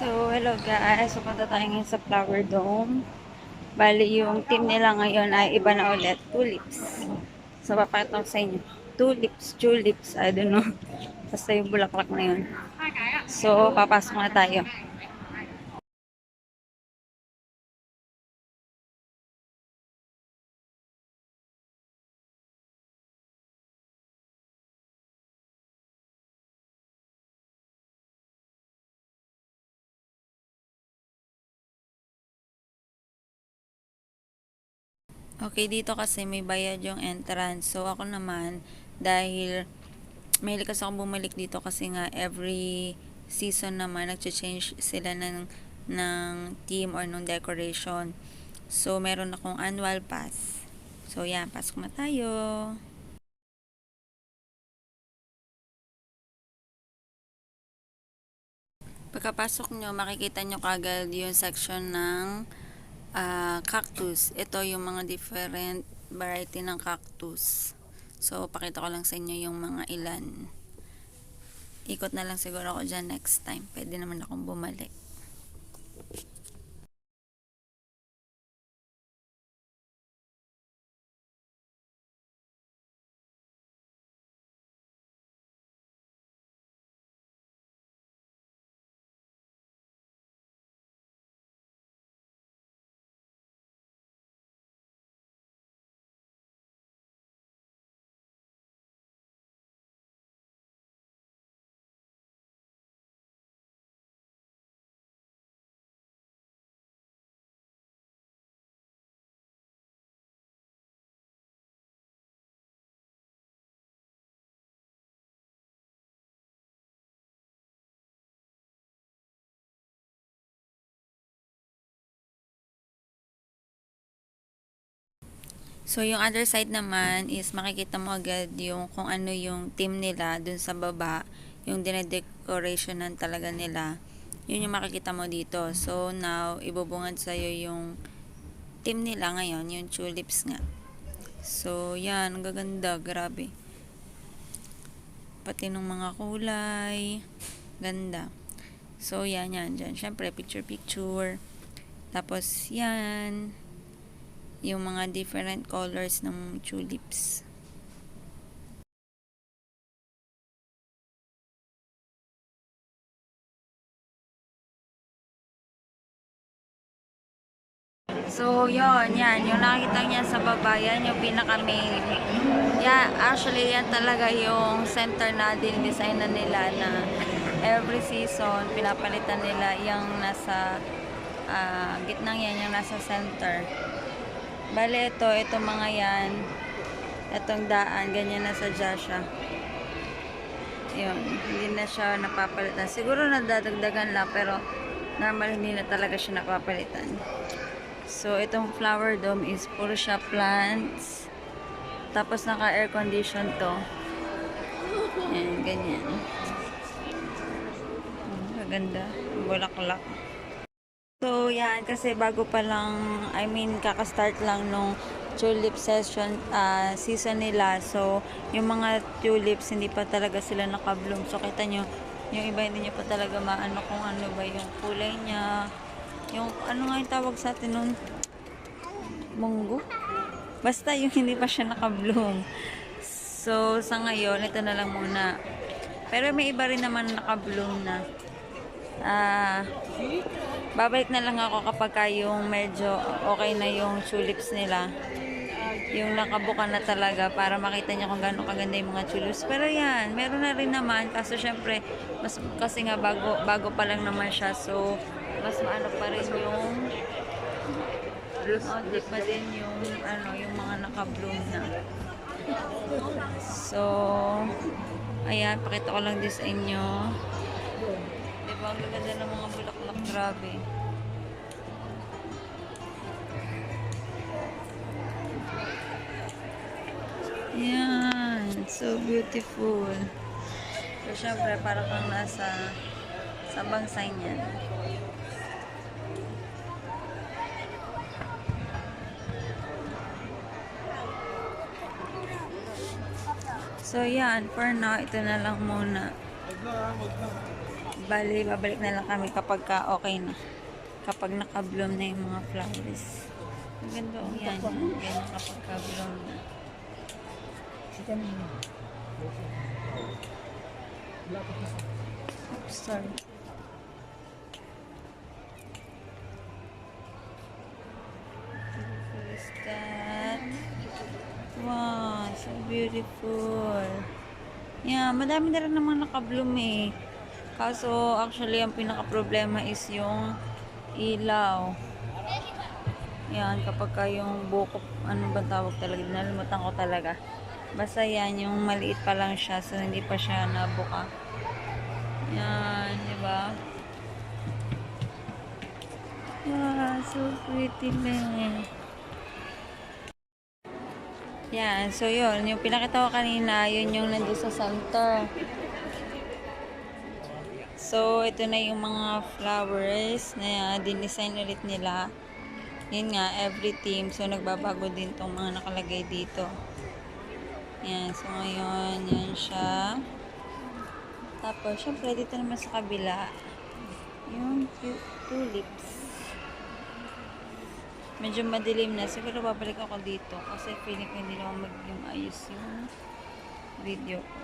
So, hello guys. So, punta tayo ngayon sa Flower Dome. Bali, yung team nila ngayon ay iba na ulit. Tulips. So, papakita ko sa inyo. Tulips, I don't know. Basta yung bulaklak na yun. So, papasok na tayo. Okay, dito kasi may bayad yung entrance. So, ako naman, dahil mahilig kasi akong bumalik dito kasi nga every season naman nag-change sila ng team or ng decoration. So, meron akong annual pass. So, yan. Pasok na tayo. Pagkapasok nyo, makikita nyo kagad yung section ng cactus. Ito yung mga different variety ng cactus. So, pakita ko lang sa inyo yung mga ilan. Ikot na lang siguro ako dyan next time. Pwede naman akong bumalik. So, yung other side naman is makikita mo agad yung kung ano yung team nila dun sa baba, yung dinedecorationan talaga nila. Yun yung makikita mo dito. So, now, ibubungad sa'yo yung team nila ngayon, yung tulips nga. So, yan. Ang gaganda. Grabe. Pati nung mga kulay. Ganda. So, yan. Dyan. Siyempre, picture. Tapos, yan. Yung mga different colors ng tulips. So, yan. Yung nakita niya sa baba, yan yung pinaka-main. Yeah, actually, yan talaga yung center na din-design na nila na every season, pinapalitan nila yung nasa gitnang yan, yung nasa center. Bale, ito mga yan. Itong daan, ganyan na sa siya. Yun, hindi na siya napapalitan. Siguro nadadagdagan lang, pero normal hindi na talaga siya napapalitan. So, itong flower dome is puro siya plants. Tapos naka-air condition to. Yan, ganyan. Maganda. Bulaklak. So, yan. Kasi bago pa lang, kaka-start lang nung tulip season nila. So, yung mga tulips, hindi pa talaga sila naka-bloom. So, kita nyo, yung iba hindi nyo pa talaga maano kung ano ba yung kulay niya. Yung, ano nga yung tawag sa atin nun? Munggo? Basta yung hindi pa siya naka-bloom. So, sa ngayon, ito na lang muna. Pero may iba rin naman naka-bloom na. Babalik na lang ako kapag yung medyo okay na yung tulips nila. Yung nakabuka na talaga para makita niyo kung gaano kaganda yung mga tulips. Pero yan, meron na rin naman. Kaso syempre, kasi nga bago pa lang naman siya. So, mas maano pa rin yung di pa din yung yung mga naka-bloom na. So, ayan, pakita ko lang din sa inyo. Diba, ang gaganda ng mga bulaklak, grabe. Yan, so beautiful. So, syempre, parang kang nasa sa bangsay niyan. So, yan. For now, ito na lang muna. Bali, babalik na lang kami kapag ka okay na. Kapag naka-bloom na yung mga flowers. Ang ganda, oh. Yan, yan. Ganyan kapag ka-bloom na. Oops, sorry. Beautiful is that? Wow, so beautiful. Yeah, madami na rin naman naka-bloom eh. Kaso, actually, ang pinaka-problema is yung ilaw. Yan, kapag ka yung buko, ano ba tawag talaga, nalimutan ko talaga. Basta yan, yung maliit pa lang siya, so hindi pa siya nabuka. Yan, di ba? Wow, so pretty na. Yan, so yun, yung pinakita ko kanina, yun yung nandun sa center. So, ito na yung mga flowers na din-design ulit nila. Yun nga, every team. So, nagbabago din tong mga nakalagay dito. Yan, so ngayon, yan siya. Tapos, syempre, dito naman sa kabila, yung tulips. Medyo madilim na. Siguro babalik ako dito kasi feeling ko hindi naman maging ayos yung video ko.